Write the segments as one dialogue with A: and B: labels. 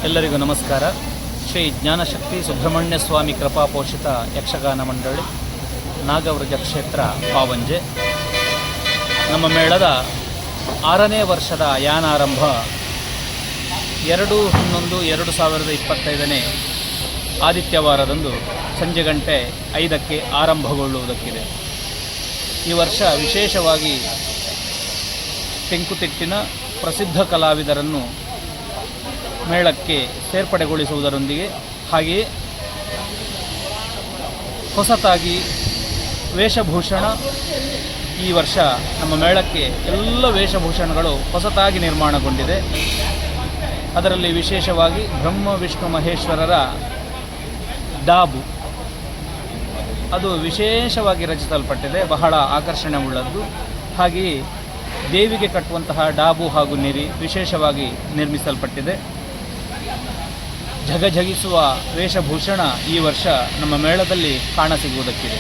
A: ಎಲ್ಲರಿಗೂ ನಮಸ್ಕಾರ. ಶ್ರೀ ಜ್ಞಾನಶಕ್ತಿ ಸುಬ್ರಹ್ಮಣ್ಯ ಸ್ವಾಮಿ ಕೃಪಾಪೋಷಿತ ಯಕ್ಷಗಾನ ಮಂಡಳಿ ನಾಗವೃಜ ಕ್ಷೇತ್ರ ಪಾವಂಜೆ. ನಮ್ಮ ಮೇಳದ 6ನೇ ವರ್ಷದ ಯಾನಾರಂಭ 2/11/2025 ಆದಿತ್ಯವಾರದಂದು ಸಂಜೆ ಗಂಟೆ 5ಕ್ಕೆ ಆರಂಭಗೊಳ್ಳುವುದಕ್ಕಿದೆ. ಈ ವರ್ಷ ವಿಶೇಷವಾಗಿ ತೆಂಕುತಿಟ್ಟಿನ ಪ್ರಸಿದ್ಧ ಕಲಾವಿದರನ್ನು ಮೇಳಕ್ಕೆ ಸೇರ್ಪಡೆಗೊಳಿಸುವುದರೊಂದಿಗೆ ಹಾಗೆಯೇ ಹೊಸತಾಗಿ ವೇಷಭೂಷಣ ಈ ವರ್ಷ ನಮ್ಮ ಮೇಳಕ್ಕೆ ಎಲ್ಲ ವೇಷಭೂಷಣಗಳು ಹೊಸತಾಗಿ ನಿರ್ಮಾಣಗೊಂಡಿದೆ. ಅದರಲ್ಲಿ ವಿಶೇಷವಾಗಿ ಬ್ರಹ್ಮ ವಿಷ್ಣು ಮಹೇಶ್ವರರ ಡಾಬು ಅದು ವಿಶೇಷವಾಗಿ ರಚಿಸಲ್ಪಟ್ಟಿದೆ, ಬಹಳ ಆಕರ್ಷಣೆ ಉಳ್ಳದ್ದು. ಹಾಗೆಯೇ ದೇವಿಗೆ ಕಟ್ಟುವಂತಹ ಡಾಬು ಹಾಗೂ ನಿರಿ ವಿಶೇಷವಾಗಿ ನಿರ್ಮಿಸಲ್ಪಟ್ಟಿದೆ. ಝಗಝಗಿಸುವ ವೇಷಭೂಷಣ ಈ ವರ್ಷ ನಮ್ಮ ಮೇಳದಲ್ಲಿ ಕಾಣಸಿಗುವುದಕ್ಕಿದೆ.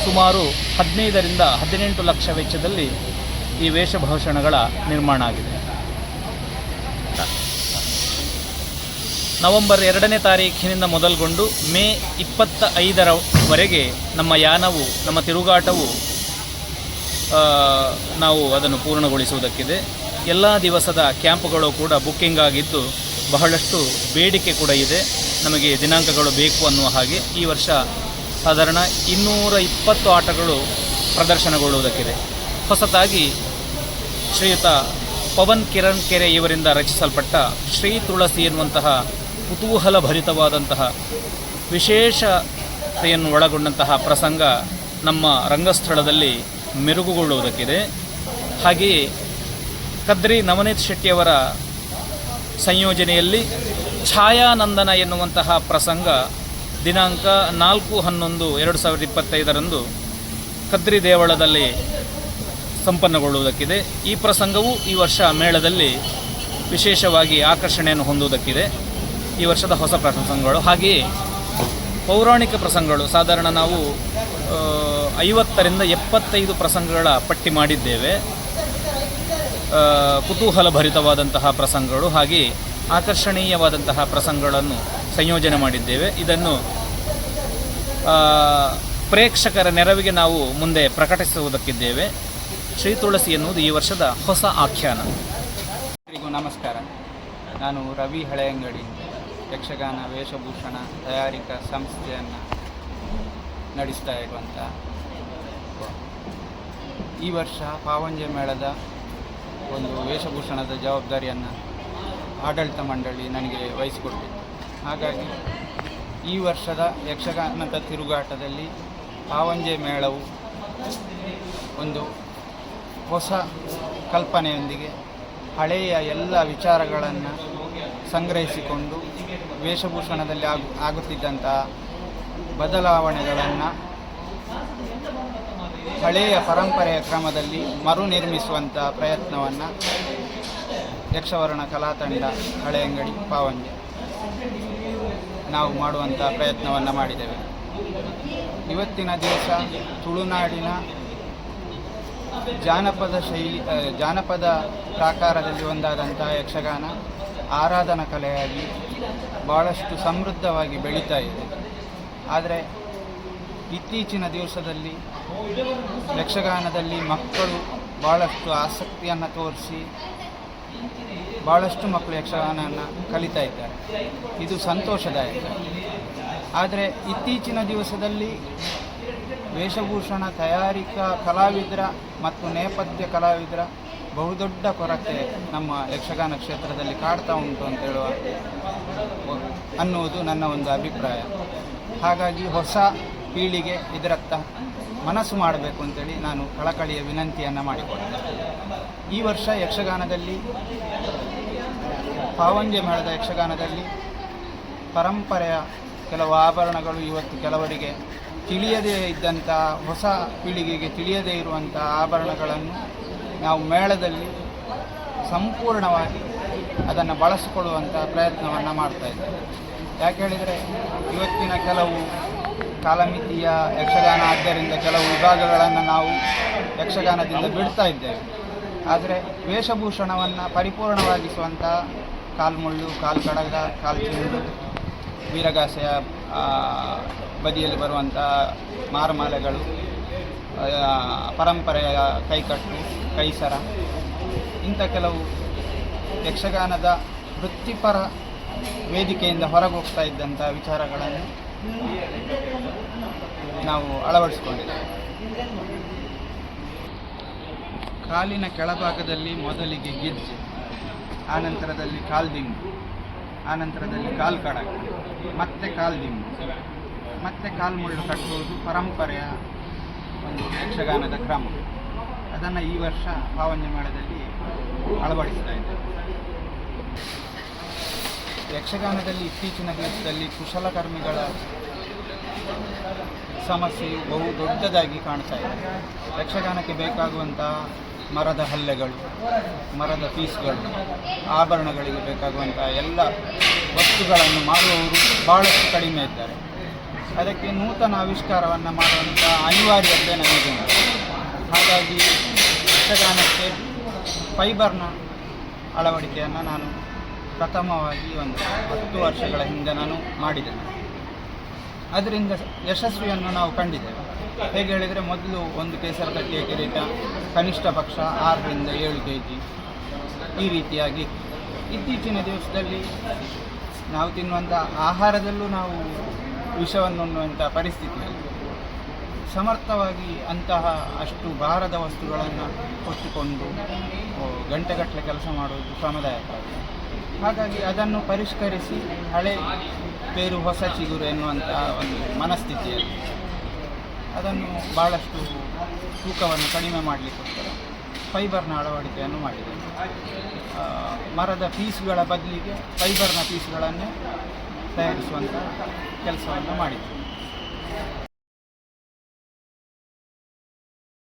A: ಸುಮಾರು 15ರಿಂದ 18 ಲಕ್ಷ ವೆಚ್ಚದಲ್ಲಿ ಈ ವೇಷಭೂಷಣಗಳ ನಿರ್ಮಾಣ ಆಗಿದೆ. ನವೆಂಬರ್ 2ನೇ ತಾರೀಖಿನಿಂದ ಮೊದಲುಗೊಂಡು ಮೇ 25ರವರೆಗೆ ನಮ್ಮ ಯಾನವು, ನಮ್ಮ ತಿರುಗಾಟವು ನಾವು ಅದನ್ನು ಪೂರ್ಣಗೊಳಿಸುವುದಕ್ಕಿದೆ. ಎಲ್ಲ ದಿವಸದ ಕ್ಯಾಂಪ್ಗಳು ಕೂಡ ಬುಕ್ಕಿಂಗ್ ಆಗಿದ್ದು ಬಹಳಷ್ಟು ಬೇಡಿಕೆ ಕೂಡ ಇದೆ. ನಮಗೆ ದಿನಾಂಕಗಳು ಬೇಕು ಅನ್ನುವ ಹಾಗೆ ಈ ವರ್ಷ ಸಾಧಾರಣ 220 ಆಟಗಳು ಪ್ರದರ್ಶನಗೊಳ್ಳುವುದಕ್ಕಿದೆ. ಹೊಸತಾಗಿ ಶ್ರೀಯುತ ಪವನ್ ಕಿರಣ್ ಕೆರೆ ಇವರಿಂದ ರಚಿಸಲ್ಪಟ್ಟ ಶ್ರೀ ತುಳಸಿ ಎನ್ನುವಂತಹ ಕುತೂಹಲ ಭರಿತವಾದಂತಹ ವಿಶೇಷತೆಯನ್ನು ಒಳಗೊಂಡಂತಹ ಪ್ರಸಂಗ ನಮ್ಮ ರಂಗಸ್ಥಳದಲ್ಲಿ ಮೆರುಗುಗೊಳ್ಳುವುದಕ್ಕಿದೆ. ಹಾಗೆಯೇ ಕದ್ರಿ ನವನೀತ್ ಶೆಟ್ಟಿಯವರ ಸಂಯೋಜನೆಯಲ್ಲಿ ಛಾಯಾನಂದನ ಎನ್ನುವಂತಹ ಪ್ರಸಂಗ ದಿನಾಂಕ 4/11/2025 ಕದ್ರಿ ದೇವಳದಲ್ಲಿ ಸಂಪನ್ನಗೊಳ್ಳುವುದಕ್ಕಿದೆ. ಈ ಪ್ರಸಂಗವು ಈ ವರ್ಷ ಮೇಳದಲ್ಲಿ ವಿಶೇಷವಾಗಿ ಆಕರ್ಷಣೆಯನ್ನು ಹೊಂದುವುದಕ್ಕಿದೆ. ಈ ವರ್ಷದ ಹೊಸ ಪ್ರಸಂಗಗಳು. ಹಾಗೆಯೇ ಪೌರಾಣಿಕ ಪ್ರಸಂಗಗಳು ಸಾಧಾರಣ ನಾವು 50ರಿಂದ 75 ಪ್ರಸಂಗಗಳ ಪಟ್ಟಿ ಮಾಡಿದ್ದೇವೆ. ಕುತೂಹಲ ಭರಿತವಾದಂತಹ ಪ್ರಸಂಗಗಳು ಹಾಗೆಯೇ ಆಕರ್ಷಣೀಯವಾದಂತಹ ಪ್ರಸಂಗಗಳನ್ನು ಸಂಯೋಜನೆ ಮಾಡಿದ್ದೇವೆ. ಇದನ್ನು ಪ್ರೇಕ್ಷಕರ ನೆರವಿಗೆ ನಾವು ಮುಂದೆ ಪ್ರಕಟಿಸುವುದಕ್ಕಿದ್ದೇವೆ. ಶ್ರೀ ತುಳಸಿ ಎನ್ನುವುದು ಈ ವರ್ಷದ ಹೊಸ ಆಖ್ಯಾನ.
B: ಎಲ್ಲರಿಗೂ ನಮಸ್ಕಾರ. ನಾನು ರವಿ ಹಳೆಯಂಗಡಿ ಯಕ್ಷಗಾನ ವೇಷಭೂಷಣ ತಯಾರಿಕಾ ಸಂಸ್ಥೆಯನ್ನು ನಡೆಸ್ತಾ ಇರುವಂಥ ಈ ವರ್ಷ ಪಾವಂಜೆ ಮೇಳದ ಒಂದು ವೇಷಭೂಷಣದ ಜವಾಬ್ದಾರಿಯನ್ನು ಆಡಳಿತ ಮಂಡಳಿ ನನಗೆ ವಹಿಸಿಕೊಟ್ಟಿತ್ತು. ಹಾಗಾಗಿ ಈ ವರ್ಷದ ಯಕ್ಷಗಾನದ ತಿರುಗಾಟದಲ್ಲಿ ಪಾವಂಜೆ ಮೇಳವು ಒಂದು ಹೊಸ ಕಲ್ಪನೆಯೊಂದಿಗೆ ಹಳೆಯ ಎಲ್ಲ ವಿಚಾರಗಳನ್ನು ಸಂಗ್ರಹಿಸಿಕೊಂಡು ವೇಷಭೂಷಣದಲ್ಲಿ ಆಗುತ್ತಿದ್ದಂತಹ ಬದಲಾವಣೆಗಳನ್ನು ಹಳೆಯ ಪರಂಪರೆಯ ಕ್ರಮದಲ್ಲಿ ಮರುನಿರ್ಮಿಸುವಂಥ ಪ್ರಯತ್ನವನ್ನು ಯಕ್ಷವರ್ಣ ಕಲಾತಂಡ ಹಳೆಯಂಗಡಿ ಪಾವಂಜೆ ನಾವು ಮಾಡುವಂಥ ಪ್ರಯತ್ನವನ್ನು ಮಾಡಿದ್ದೇವೆ. ಇವತ್ತಿನ ದಿವಸ ತುಳುನಾಡಿನ ಜಾನಪದ ಪ್ರಾಕಾರದಲ್ಲಿ ಒಂದಾದಂಥ ಯಕ್ಷಗಾನ ಆರಾಧನಾ ಕಲೆಯಾಗಿ ಭಾಳಷ್ಟು ಸಮೃದ್ಧವಾಗಿ ಬೆಳೀತಾ ಇದೆ. ಆದರೆ ಇತ್ತೀಚಿನ ದಿವಸದಲ್ಲಿ ಯಕ್ಷಗಾನದಲ್ಲಿ ಮಕ್ಕಳು ಭಾಳಷ್ಟು ಆಸಕ್ತಿಯನ್ನು ತೋರಿಸಿ ಭಾಳಷ್ಟು ಮಕ್ಕಳು ಯಕ್ಷಗಾನವನ್ನು ಕಲಿತಾ ಇದ್ದಾರೆ. ಇದು ಸಂತೋಷದಾಯಕ. ಆದರೆ ಇತ್ತೀಚಿನ ದಿವಸದಲ್ಲಿ ವೇಷಭೂಷಣ ತಯಾರಿಕಾ ಕಲಾವಿದರ ಮತ್ತು ನೇಪಥ್ಯ ಕಲಾವಿದರ ಬಹುದೊಡ್ಡ ಕೊರತೆ ನಮ್ಮ ಯಕ್ಷಗಾನ ಕ್ಷೇತ್ರದಲ್ಲಿ ಕಾಡ್ತಾ ಉಂಟು ಅನ್ನುವುದು ನನ್ನ ಒಂದು ಅಭಿಪ್ರಾಯ. ಹಾಗಾಗಿ ಹೊಸ ಪೀಳಿಗೆ ಇದರತ್ತ ಮನಸ್ಸು ಮಾಡಬೇಕು ಅಂತೇಳಿ ನಾನು ಕಳಕಳಿಯ ವಿನಂತಿಯನ್ನು ಮಾಡಿಕೊಡ್ತೇನೆ. ಈ ವರ್ಷ ಯಕ್ಷಗಾನದಲ್ಲಿ ಪಾವಂಜೆ ಮೇಳದ ಯಕ್ಷಗಾನದಲ್ಲಿ ಪರಂಪರೆಯ ಕೆಲವು ಆಭರಣಗಳು ಇವತ್ತು ಕೆಲವರಿಗೆ ತಿಳಿಯದೇ ಇದ್ದಂಥ ಹೊಸ ಪೀಳಿಗೆಗೆ ತಿಳಿಯದೇ ಇರುವಂಥ ಆಭರಣಗಳನ್ನು ನಾವು ಮೇಳದಲ್ಲಿ ಸಂಪೂರ್ಣವಾಗಿ ಅದನ್ನು ಬಳಸಿಕೊಳ್ಳುವಂಥ ಪ್ರಯತ್ನವನ್ನು ಮಾಡ್ತಾಯಿದ್ದೇವೆ. ಯಾಕೆ ಹೇಳಿದರೆ ಇವತ್ತಿನ ಕೆಲವು ಕಾಲಮಿತಿಯ ಯಕ್ಷಗಾನ ಆದ್ದರಿಂದ ಕೆಲವು ವಿಭಾಗಗಳನ್ನು ನಾವು ಯಕ್ಷಗಾನದಿಂದ ಬಿಡ್ತಾ ಇದ್ದೇವೆ. ಆದರೆ ವೇಷಭೂಷಣವನ್ನು ಪರಿಪೂರ್ಣವಾಗಿಸುವಂಥ ಕಾಲ್ಮುಳ್ಳು, ಕಾಲು ಕಡಗ, ಕಾಲು ಚೆಂಡು, ವೀರಗಾಸೆಯ ಬದಿಯಲ್ಲಿ ಬರುವಂಥ ಮಾರಮಾಲೆಗಳು, ಪರಂಪರೆಯ ಕೈಕಟ್ಟು, ಕೈಸರ, ಇಂಥ ಕೆಲವು ಯಕ್ಷಗಾನದ ವೃತ್ತಿಪರ ವೇದಿಕೆಯಿಂದ ಹೊರಗೆ ಹೋಗ್ತಾ ಇದ್ದಂಥ ವಿಚಾರಗಳನ್ನು ನಾವು ಅಳವಡಿಸಿಕೊಂಡಿದ್ದೇವೆ. ಕಾಲಿನ ಕೆಳಭಾಗದಲ್ಲಿ ಮೊದಲಿಗೆ ಗೆಜ್ಜೆ, ಆನಂತರದಲ್ಲಿ ಕಾಲ್ದಿಂಬು, ಆನಂತರದಲ್ಲಿ ಕಾಲು ಕಡಗ, ಮತ್ತೆ ಕಾಲ್ದಿಂಬು, ಮತ್ತೆ ಕಾಲ್ಮುಳ್ಳು ಕಟ್ಟುವುದು ಪರಂಪರೆಯ ಒಂದು ಯಕ್ಷಗಾನದ ಕ್ರಮ. ಅದನ್ನು ಈ ವರ್ಷ ಪಾವನ್ಯ ಮೇಳದಲ್ಲಿ ಅಳವಡಿಸ್ತಾ ಇದ್ದೇವೆ. ಯಕ್ಷಗಾನದಲ್ಲಿ ಇತ್ತೀಚಿನ ದಿವಸದಲ್ಲಿ ಕುಶಲಕರ್ಮಿಗಳ ಸಮಸ್ಯೆಯು ಬಹು ದೊಡ್ಡದಾಗಿ ಕಾಣ್ತಾ ಇದೆ. ಯಕ್ಷಗಾನಕ್ಕೆ ಬೇಕಾಗುವಂಥ ಮರದ ಹಲ್ಲೆಗಳು, ಮರದ ಪೀಸ್ಗಳು, ಆಭರಣಗಳಿಗೆ ಬೇಕಾಗುವಂಥ ಎಲ್ಲ ವಸ್ತುಗಳನ್ನು ಮಾಡುವವರು ಭಾಳಷ್ಟು ಕಡಿಮೆ ಇದ್ದಾರೆ. ಅದಕ್ಕೆ ನೂತನ ಆವಿಷ್ಕಾರವನ್ನು ಮಾಡುವಂಥ ಅನಿವಾರ್ಯತೆ ನಮಗುಂಟು. ಹಾಗಾಗಿ ಯಕ್ಷಗಾನಕ್ಕೆ ಫೈಬರ್ನ ಅಳವಡಿಕೆಯನ್ನು ನಾನು ಪ್ರಥಮವಾಗಿ ಒಂದು 10 ವರ್ಷಗಳ ಹಿಂದೆ ನಾನು ಮಾಡಿದ್ದೇನೆ. ಅದರಿಂದ ಯಶಸ್ವಿಯನ್ನು ನಾವು ಕಂಡಿದ್ದೇವೆ. ಹೇಗೆ ಹೇಳಿದರೆ, ಮೊದಲು ಒಂದು ಕೇಸರ ಕಟ್ಟಿಯ ಕಿರೀಟ ಕನಿಷ್ಠ ಪಕ್ಷ 6 ರಿಂದ 7 kg ಈ ರೀತಿಯಾಗಿ. ಇತ್ತೀಚಿನ ದಿವಸದಲ್ಲಿ ನಾವು ತಿನ್ನುವಂಥ ಆಹಾರದಲ್ಲೂ ನಾವು ವಿಷವನ್ನು ಉಣ್ಣುವಂಥ ಪರಿಸ್ಥಿತಿಯಲ್ಲಿ ಸಮರ್ಥವಾಗಿ ಅಂತಹ ಅಷ್ಟು ಭಾರದ ವಸ್ತುಗಳನ್ನು ಹೊತ್ತುಕೊಂಡು ಗಂಟೆಗಟ್ಟಲೆ ಕೆಲಸ ಮಾಡುವುದು ಶ್ರಮದಾಯಕ. ಹಾಗಾಗಿ ಅದನ್ನು ಪರಿಷ್ಕರಿಸಿ ಹಳೆ ಬೇರು ಹೊಸ ಚಿಗುರು ಎನ್ನುವಂಥ ಒಂದು ಮನಸ್ಥಿತಿಯಲ್ಲಿ ಅದನ್ನು ಭಾಳಷ್ಟು ತೂಕವನ್ನು ಕಡಿಮೆ ಮಾಡಲಿಕ್ಕೋಸ್ಕರ ಫೈಬರ್ನ ಅಳವಡಿಕೆಯನ್ನು ಮಾಡಿದೆ. ಮರದ ಪೀಸ್ಗಳ ಬದಲಿಗೆ ಫೈಬರ್ನ ಪೀಸ್ಗಳನ್ನೇ ತಯಾರಿಸುವಂಥ ಕೆಲಸವನ್ನು ಮಾಡಿದೆ.